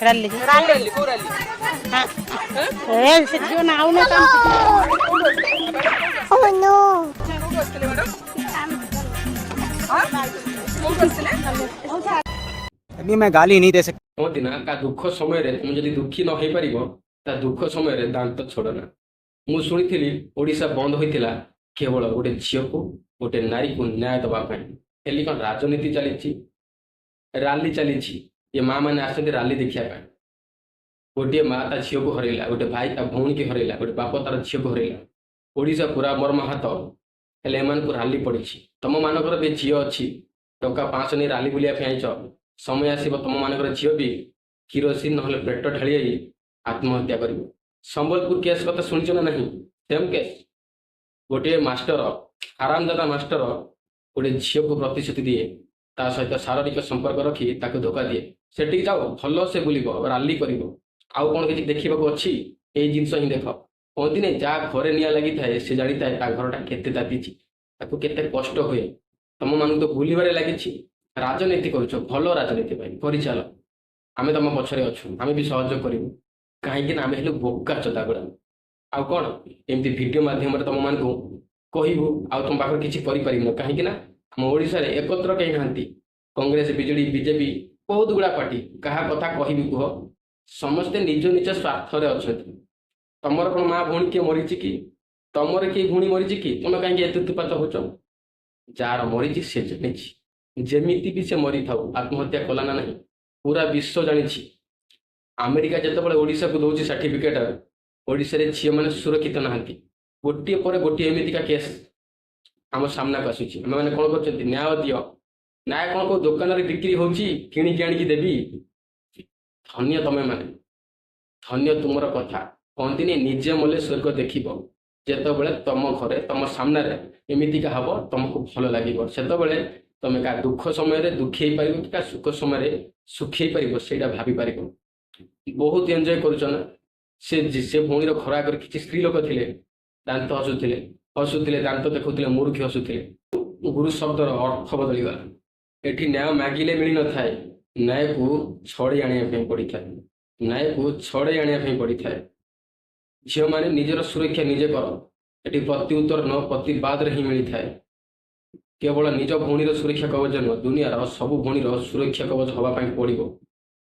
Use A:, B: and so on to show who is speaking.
A: Rally rally କୋଉ rally ଏ ସେ ଝିଅ ନା ଆଉ ନା ଓ नो
B: अभी मैं गाली नहीं दे सकता।
C: कहती ना का दुख समय तुम जब दुखी न हो पार ता दुख समय दांत छोड़ना। मु शुणी ओडिशा बंद होता केवल गोटे झील को गोटे नारी को न्याय दवापाई हेली कौन राजनीति चली राली चली ये माँ मैंने आसते राली देखापी गोटे माँ ता झील को हरैला गोटे भाई ता भौणी की हरैला गोटे बाप तार झील को हरैला ओडिशा पूरा मर्माहत हेल्ले एम राली पड़ी तुम मानकर भी झी अच्छी टंका 500 नहीं राली बुलाया आईच समय आसब तुम मानकर झील भी किरोसिन ना पेट ढाली आत्महत्या कर संबलपुर केस कथा शुणिच ना नहीं सेम केस गोटे मास्टर आरामदादा मास्टर गोटे झील को प्रतिश्रुति दिए ता सहित शारीरिक संपर्क रखी ताको धोखा दिए सेठी जाओ भल से बुलिब राली कर आउ कौन किसी देखा अच्छी यही जिनस ही देख कहती नहीं जहाँ घरे निआ लगी थाए से जानी थाए घरटा केते ताती केते कष्ट हुए तुम मान तो बुलबारे लगी राजनीति कर भल राजनीति कर चल आम तुम पछरे अच्छु आम भी सहयोग करूँ कहीं आम हेलु बोका चोदा गुड़ा आउ कौन एमती भिडियो मध्यम तुम मान कहबू आ तुम पाखे किसी कहीं आम ओडिशा रे एकत्र कहीं नहांती कांग्रेस बीजेडी बीजेपी बहुत गुड़ा पार्टी क्या कथा कहबी कह समस्ते निज निज स्वार्थ अच्छा तुमर कौन माँ भौणी किए मरी कि तुमर किए भौणी मरी कि तुम कहीं एतुपात हो जार मरी से जानी जमी भी से मरी था आत्महत्या कला ना नहीं पूरा विश्व जानी अमेरिका जिते ओडिशा को दौर सर्टिफिकेट ओडिशा रे झील मैंने सुरक्षित नहांती गोटे पर गोटे एमतीका केस आम सामना को आसूँ मैंने कौन कर न्याय दियो न्याय कौन को दुकान बिक्री हो किणिकी आणिकी देवी धन्य तमें मैंने धन्य तुमर कथा कहती नहीं निजे मले स्वर्ग देख जिते तुम घरे तुम सामने एमतीका हम तुमको भल लगे से तुम क्या दुख समय दुखी पार क्या सुख समय सुखी पार से भाभी पार बहुत एंजय कर से भौणी खरा कर किसी स्त्री लोक थे दांत हसुले दांत देखुले मूर्खी हसुले गुरु शब्दर अर्थ बदलीगला एटी न्याय मागिले मिल न था न्याय को छड़े आने पड़ी था न्याय को छड़े आने पड़ी था झील मैंने निजर सुरक्षा निजे कर ये प्रत्युत्तर न प्रतिवाद ही मिली था केवल निज भौणीर सुरक्षा कवच न दुनियार सबू भौणीर सुरक्षा कवच हाँपाई पड़ो।